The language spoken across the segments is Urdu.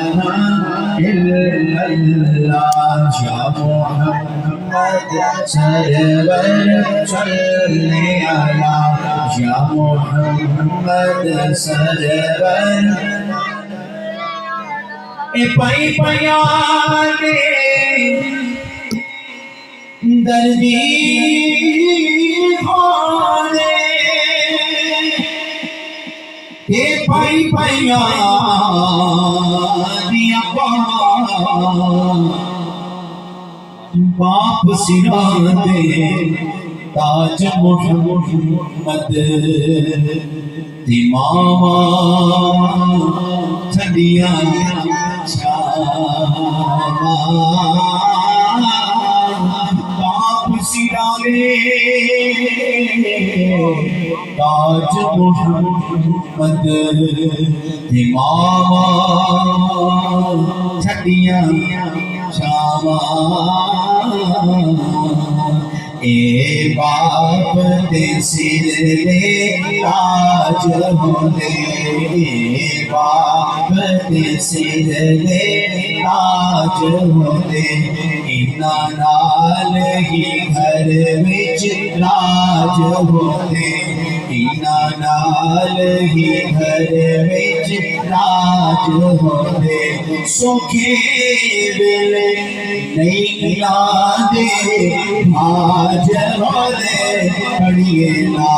إلا الله يا محمد سرور صل على يا محمد سرور پائی پیانے دردی کھانے پائی پیانے باپ سرانے تاج محمد ماما چھڑیاں باپ سرانے تاج محمد ماما چھڑیاں اے باپ دے سر لے تاج ہوندے اے باپ دے سر لے تاج ہوندے انہاں نال ہی گھر وچ راج ہوندے انہاں نال ہی گھر وچ راج ہوندے سوکھے ویلے نہیں لاندے حاجر ہوندے پڑھیے لا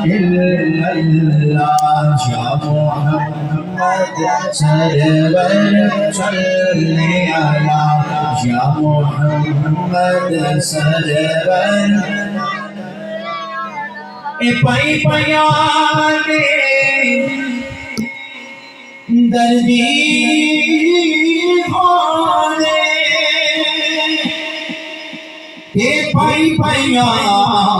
إلا الله يا محمد سرور صل على يا محمد سرور پائی پیانے دردی کھانے پائی پیانے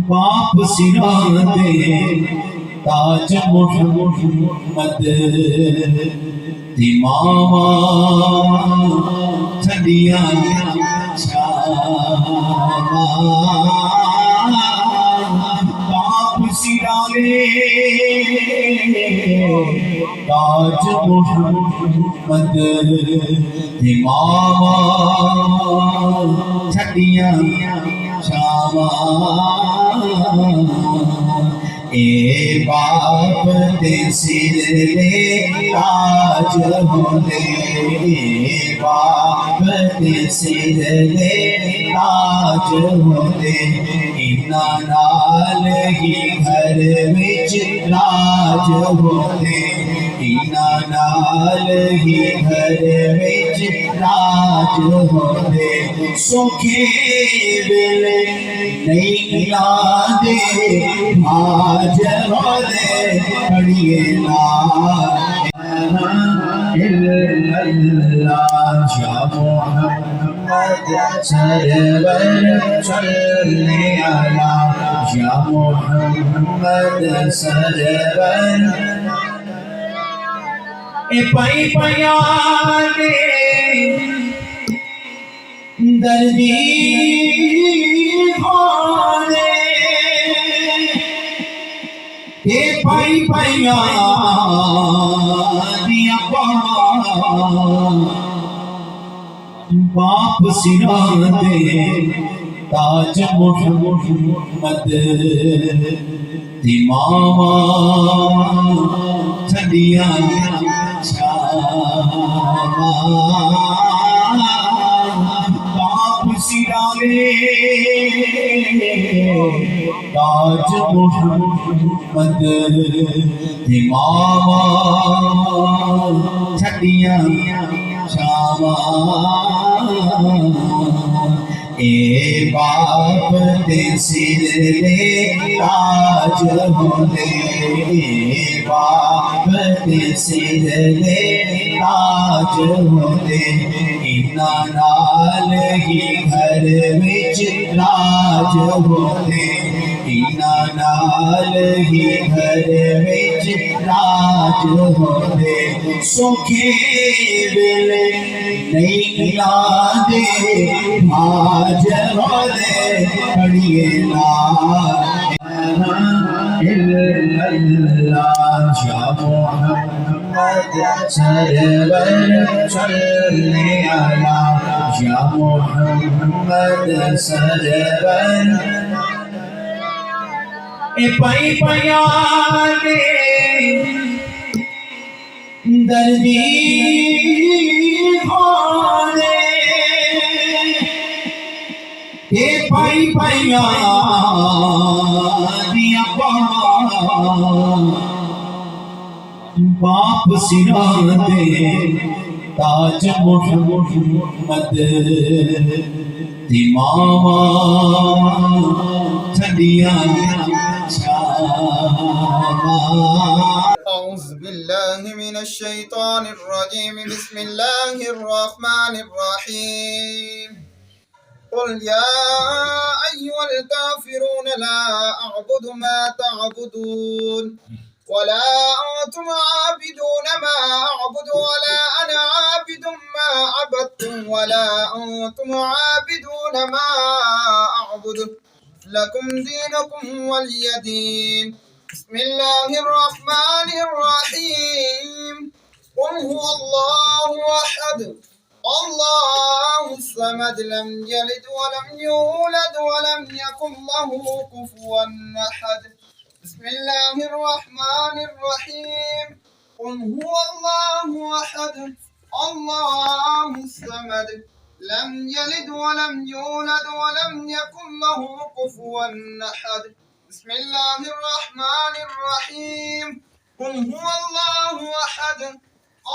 باپ سرانے تاج محمد ماما چھڑیاں باپ سرانے تاج محمد ماما چھڑیاں اے باپ دے سر لے تاج ہوندے اے باپ دے سر لے تاج ہوندے انہاں نال ہی گھر وچ راج ہوندے انہاں نال ہی گھر وچ راج ہوندے سوکھے ویلے نہیں لاندے حاجر ہوندے پڑھیے لا إلا الله يا محمد سرور صل على يا محمد سرور پائی پیانے دردی کھانے پائی پیانے باپ سرانے تاج محمد ماما چھڑیاں باپ سرانے تاج محمد ماما چھڑیاں اے باپ دے سر لے تاج ہوندے اے باپ دے سر لے تاج ہوندے انہاں نال ہی گھر وچ راج ہوندے انہاں نال ہی گھر وچ راج ہوندے سوکھے ویلے نہیں لاندے حاجر ہوندے پڑھیے لا اللہ یا محمد سرور صلی علی یا محمد سرور پائی پیانے دردی ہونے پائی پیانے باپ سرا دے تاج محمد ماما ٹھنڈیاں أعوذ بالله من الشيطان الرجيم بسم الله الرحمن الرحيم قل يا أيها الكافرون لا أعبد ما تعبدون ولا أنتم عابدون ما أعبد ولا أنا عابد ما عبدتم ولا أنتم عابدون ما أعبد لكم دينكم ولي دين بسم الله الرحمن الرحيم قل هو الله أحد الله الصمد لم يلد ولم يولد ولم يكن له كفوا أحد بسم الله الرحمن الرحيم قل هو الله أحد الله الصمد لم يلد ولم يولد ولم يكن له كفوا أحد بسم الله الرحمن الرحيم قل هو الله أحد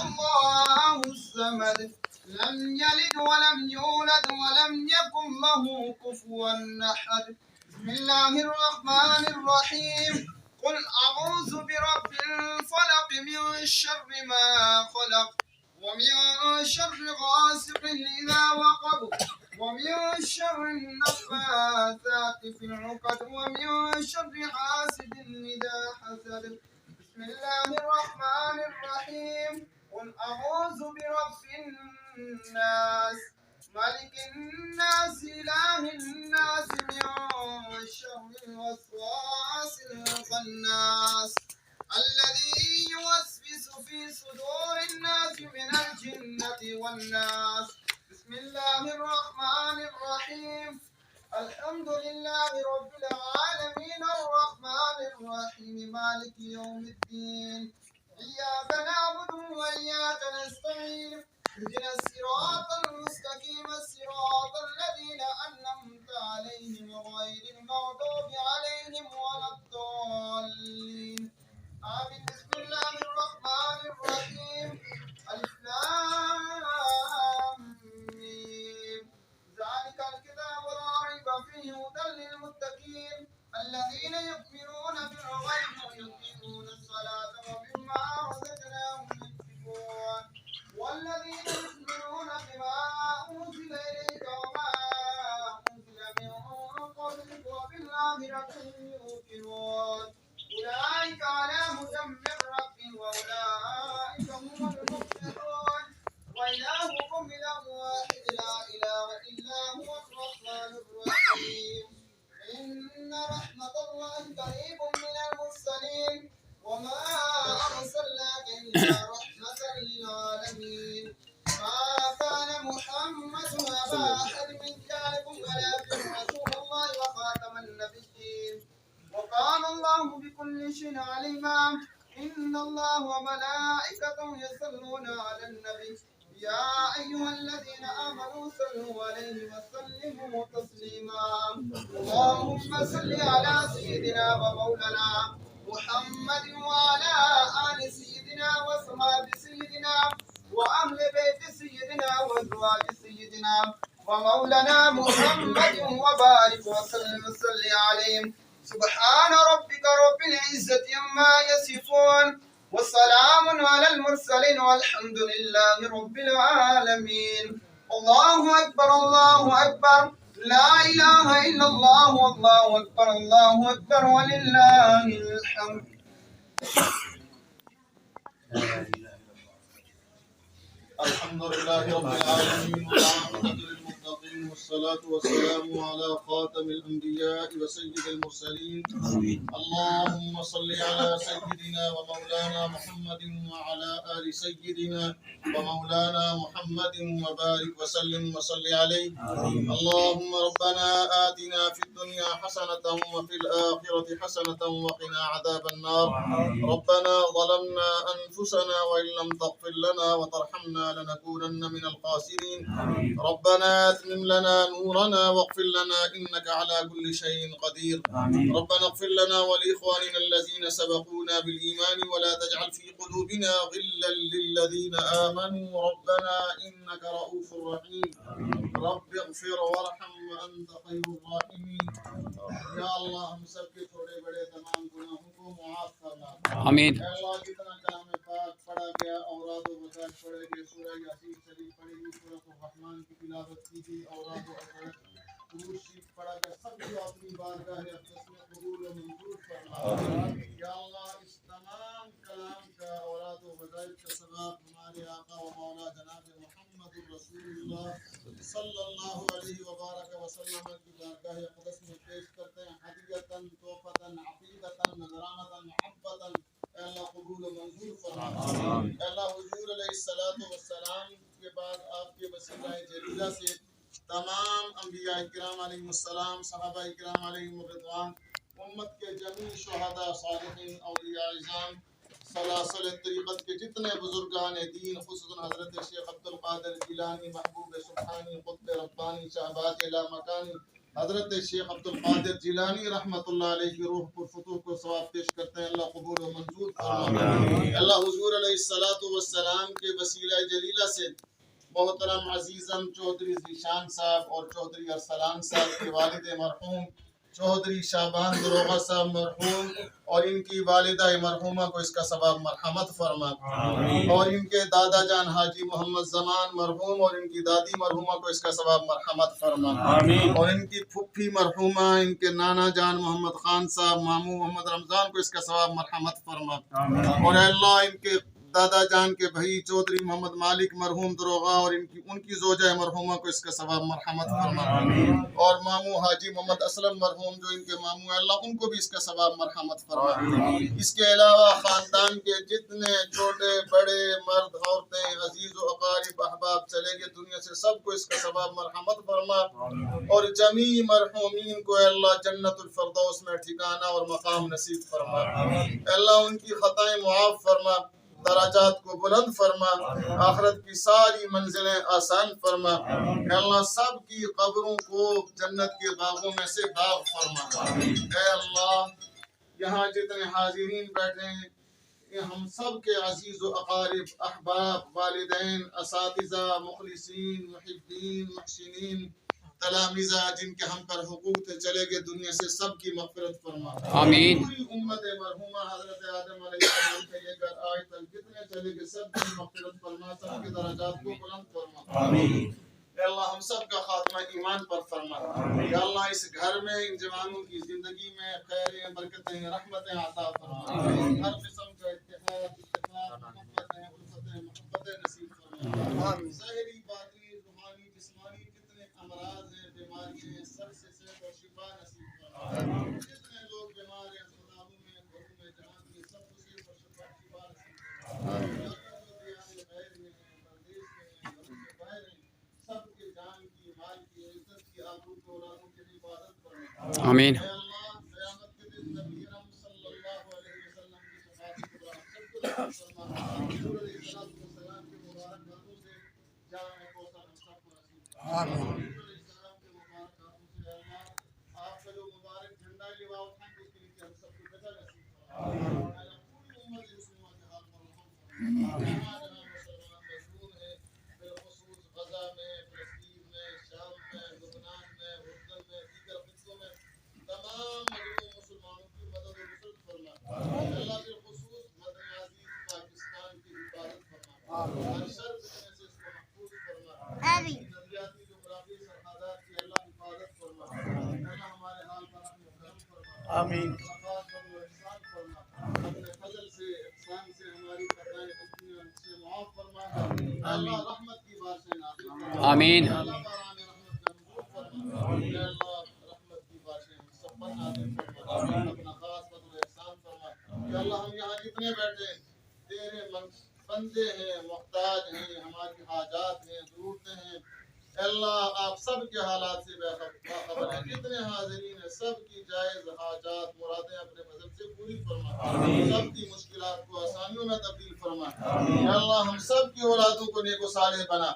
الله الصمد لم يلد ولم يولد ولم يكن له كفوا أحد بسم الله الرحمن الرحيم قل أعوذ برب الفلق من شر ما خلق ومن شر غاسق إذا وقب ومن شر النفاثات في العقد ومن شر حاسد إذا حسد بسم الله الرحمن الرحيم قل أعوذ برب الناس ملك الناس إله الناس من شر الوسواس الخناس الذي يوسوس في صدور الناس من الجنة والناس بسم الله الرحمن الرحيم الحمد لله رب العالمين الرحمن الرحيم مالك يوم الدين إياك نعبد وإياك نستعين اهدنا الصراط المستقيم الصراط الذين أنعمت عليهم غير المغضوب عليهم ولا الضالين آمين بسم الله الرحمن الرحيم ألف لام ميم ذلك الكتاب لا ريب فيه هدى للمتقين الذين يؤمنون بالغيب ويقيمون الصلاة ومما رزقناهم ينفقون والذين يؤمنون بما أنزل إليك وما أنزل من قبلك وبالآخرة يوقنون أولئك على هدى من ربهم وأولئك هم المفلحون وإلهكم إله واحد لا إله إلا هو الرحمن الرحيم إن رحمة الله قريب من المحسنين وما أرسلناك إلا رحمة للعالمين ما كان محمد أبا أحد من رجالكم ولكن رسول الله وخاتم النبيين وكان الله بكل شيء عليما إن الله وملائكته يصلون على النبي يا أيها الذين آمنوا صلوا عليه وسلموا تسليما اللهم صل على سيدنا ومولانا محمد وعلى آل سيدنا وصحاب سيدنا وأهل بيت سيدنا وأزواج سيدنا ومولانا محمد وبارك وسلم وصل عليهم سبحان ربك رب العزة عما يصفون والسلام على المرسلين والحمد لله رب العالمين الله أكبر الله أكبر لا إله إلا الله والله أكبر الله أكبر ولله الحمد الحمد لله رب العالمين والعاقبة للمتقين والصلاة والسلام على خاتم الأنبياء وسيد المرسلين. اللهم صل على سيدنا ومولانا محمد وعلى آل سيدنا ومولانا محمد وبارك وسلم وصل عليه. اللهم ربنا آتنا في الدنيا حسنة وفي الآخرة حسنة وقنا عذاب النار. ربنا ظلمنا أنفسنا وإن لم تغفر لنا وترحمنا لنكونن من الخاسرين. ربنا أتمم لنا نورنا واغفر لنا إنك على كل شيء قدير. ربنا اغفر لنا ولإخواننا الذين سبقونا بالإيمان ولا تجعل في قلوبنا غلا للذين آمنوا ربنا إنك رؤوف رحيم. رب اغفر وارحم وأنت خير الراحمين. یا اللہ ہم سب کے چھوٹے بڑے تمام گناہوں کو معاف فرما. آمین. اے اللہ جتنا کلام پاک پڑھا گیا اوراد و بچاش پڑھے گئے سورہ یاسین شریف پڑھی گئی سورۃ الرحمن کی تلاوت کی گئی اوراد و بچاش درود شریف پڑھا گیا سب کو اپنی بارگاہ اقدس میں قبول و منظور فرما. یا اللہ اس تمام کلام کا اوراد و بچاش کا ثواب ہمارے آقا و مولا جناب محمد رسول اللہ صلی اللہ علیہ وبارک وسلم کی بارگاہ اقدس میں پیش کرتے ہیں ہدیۃً تحفۃً عقیدۃً نذرانۃً محبۃً. اے اللہ قبول و منظور فرما. اے اللہ حضور علیہ السلام کے بعد آپ کے وسیلہ جلیلہ سے تمام انبیاء کرام علیہم السلام صحابہ کرام علیہم الرضوان امت کے جمیع شہداء صالحین اولیاء اعظام سلاسل طریقت کے جتنے بزرگان دین خصوصاً حضرت شیخ عبدالقادر جیلانی محبوب سبحانی قطب ربانی شہباز اعلی مکانی حضرت شیخ عبدالقادر جیلانی رحمۃ اللہ علیہ کی روح پر فتوح کو ثواب پیش کرتے ہیں. اللہ قبول و منظور فرما. اللہ حضور علیہ السلام کے وسیلہ جلیلہ سے محترم عزیزم چودھری ذیشان صاحب اور چودھری ارسلان صاحب کے والد مرحوم چودھری شعبان دروغہ صاحب مرحوم اور ان کی والدہ مرحومہ کو اس کا ثواب مرحمت فرما. اور ان کے دادا جان حاجی محمد زمان مرحوم اور ان کی دادی مرحومہ کو اس کا ثواب مرحمت فرما. اور ان کی پھپھی مرحومہ ان کے نانا جان محمد خان صاحب ماموں محمد رمضان کو اس کا ثواب مرحمت فرما. اور اے اللہ ان کے دادا جان کے بھائی چودھری محمد مالک مرحوم دروغہ اور ان کی زوجہ مرحومہ کو اس کا ثواب مرحمت فرما. اور ماموں حاجی محمد اسلم مرحوم جو ان کے ماموں اللہ ان کو بھی اس کا ثواب مرحمت فرما. اس کے علاوہ خاندان کے جتنے چھوٹے بڑے مرد عورتیں عزیز و اقارب احباب چلے گئے دنیا سے سب کو اس کا ثواب مرحمت فرما. اور جمیع مرحومین کو اے اللہ جنت الفردوس میں ٹھکانہ اور مقام نصیب فرما. اے اللہ ان کی خطائیں معاف فرما درجات کو بلند فرما آخرت کی ساری منزلیں آسان فرما. اے اللہ سب کی قبروں کو جنت کے باغوں میں سے باغ فرما. اے اللہ یہاں جتنے حاضرین بیٹھے ہیں یہ ہم سب کے عزیز و اقارب احباب والدین اساتذہ مخلصین محبین محسنین تلامذہ جن کے ہم پر حقوق تھے چلے گئے دنیا سے سب کی مغفرت فرما. آمین. پوری امت مرحومہ حضرت آدم علیہ السلام سے لے کر آج تک جتنے چلے گئے سب کی مغفرت فرما سب کے درجات کو بلند فرما. آمین. اے اللہ ہم سب کا خاتمہ ایمان پر فرما. یا اللہ اس گھر میں ان جوانوں کی زندگی میں خیریں برکتیں رحمتیں عطا فرما. ہر قسم کا اتحاد اتفاق محبتیں الفتیں محبتیں نصیب فرما. ظاہری باطنی روحانی جسمانی جتنے امراض ہیں بیماریاں ہیں سب سے صحت اور شفا نصیب فرما. جتنے لوگ بیمار ہیں اسپتالوں میں گھروں میں جہاں بھی سب کو صحت اور شفا نصیب فرما. آمین. آمین. آمین. کہ اللہ ہم یہاں جتنے بیٹھے ہیں تیرے بندے ہیں، محتاج ہیں، ہماری حاجات ہیں، ضرورتیں ہیں، اے اللہ آپ سب کے حالات سے باخبر ہیں، جتنے حاضرین ہیں سب کی جائز حاجات مرادیں اپنے فضل سے پوری فرما، سب کی مشکلات کو آسانیوں میں تبدیل فرما، یا اللہ ہم سب کی اولادوں کو نیک و صالح بنا،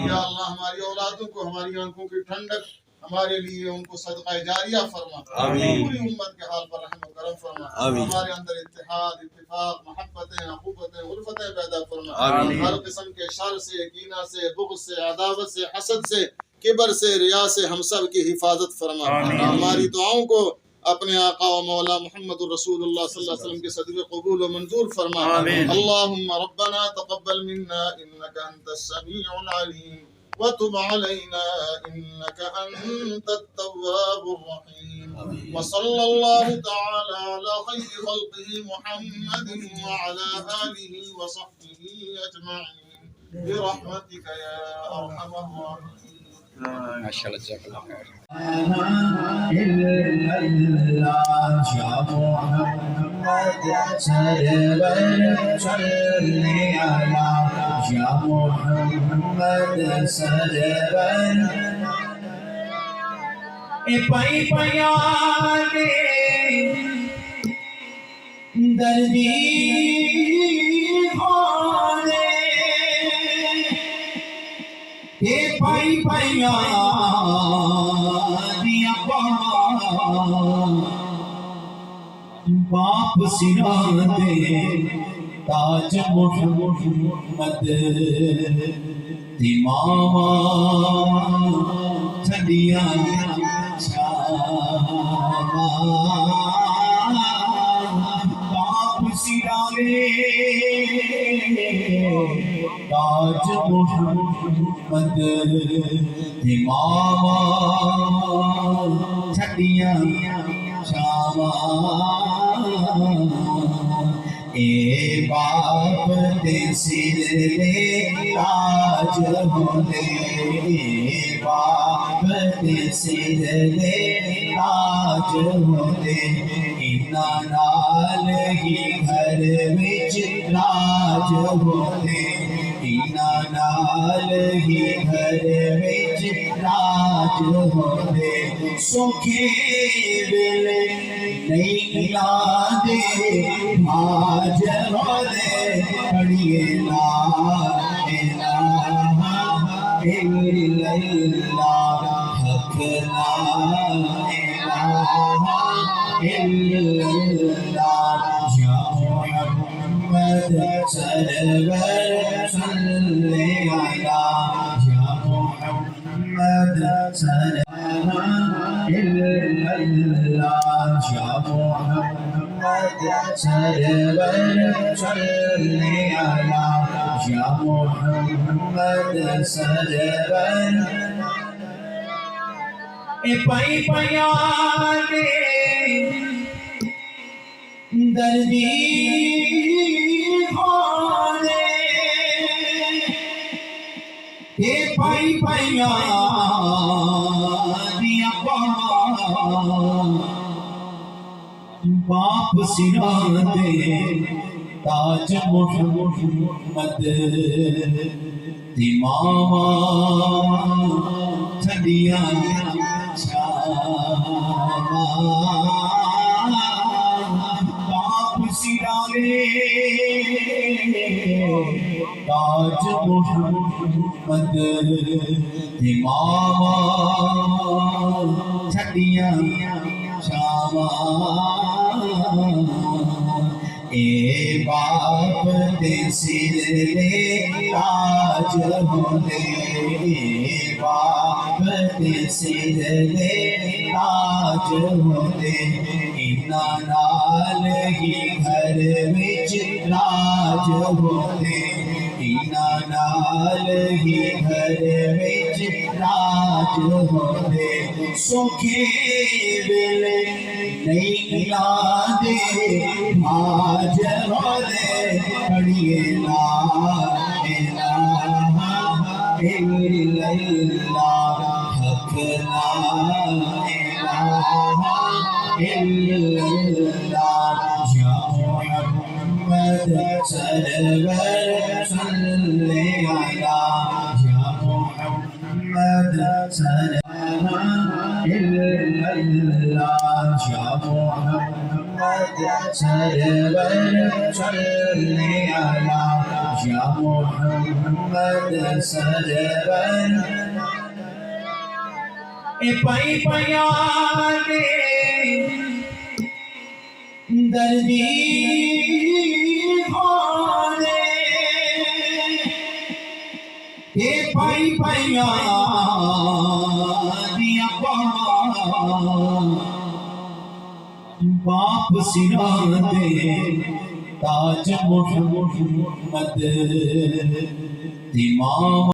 یا اللہ ہماری اولادوں کو ہماری آنکھوں کی ٹھنڈک، ہمارے لیے ان کو صدقہ جاریہ فرما، پوری امت کے حال پر رحم و کرم فرما، ہمارے اندر اتحاد، اتفاق، محبتیں، اخوتیں، الفتیں پیدا فرما، ہر قسم کے شر سے، کینہ سے، بغض سے، عداوت سے، حسد سے، کبر سے، ریا سے ہم سب کی حفاظت فرما، ہماری دعاؤں کو اپنے آقا و مولا محمد الرسول اللہ صلی اللہ علیہ وسلم کے صدقے قبول و منظور فرما، اللہم ربنا تقبل منا انک انت السمیع العلیم وتب علينا إنك أنت التواب الرحيم وصلى الله تعالى على خير خلقه محمد وعلى آله وصحبه أجمعين برحمتك يا أرحم الراحمين. ما شاء الله جزاك الله خير. إلا يا محمد سرور صل على يا محمد سرور پائی پیانے دردی ہونے پائی پیانے باپ سرانے تاج محمد دماغ چھڑیاں باپ سرانے تاج محمد دماغ چھڑیاں اے باپ دے سر لے تاج ہوندے اے باپ دے سر لے تاج ہوندے انہاں نال ہی گھر وچ راج ہوندے انہاں نال ہی گھر وچ راج ہوندے سوکھے ویلے نہیں لاندے آج ہوندے پڑھیے لا الہ الا اللہ حق لا الہ الا اللہ یا محمد سرور صل علی یا محمد سرور إلا الله يا محمد سرور صل على يا محمد سرور پائی پیانے دردی ہونے پائی پیانے باپ سرانے تاج محمد دماغ چھڑیاں باپ سرانے تاج محمد دماغ چھڑیاں اے باپ دے سر لے تاج ہوندے اے باپ دے سر لے تاج ہوندے انہاں نال ہی گھر وچ راج ہوندے انہاں نال ہی گھر وچ راج ہوندے سوکھے ویلے نہیں لاندے آج ہوندے پڑھیے لا الہ الا اللہ حق لا الہ الا اللہ یا محمد سرور صلی علی یا محمد سرور اللہ یا محمد سرور صلی علی یا محمد سرور اے پائی پیانے دردی خانے اے پائی پیانے باپ سرا دے تاج محمد امام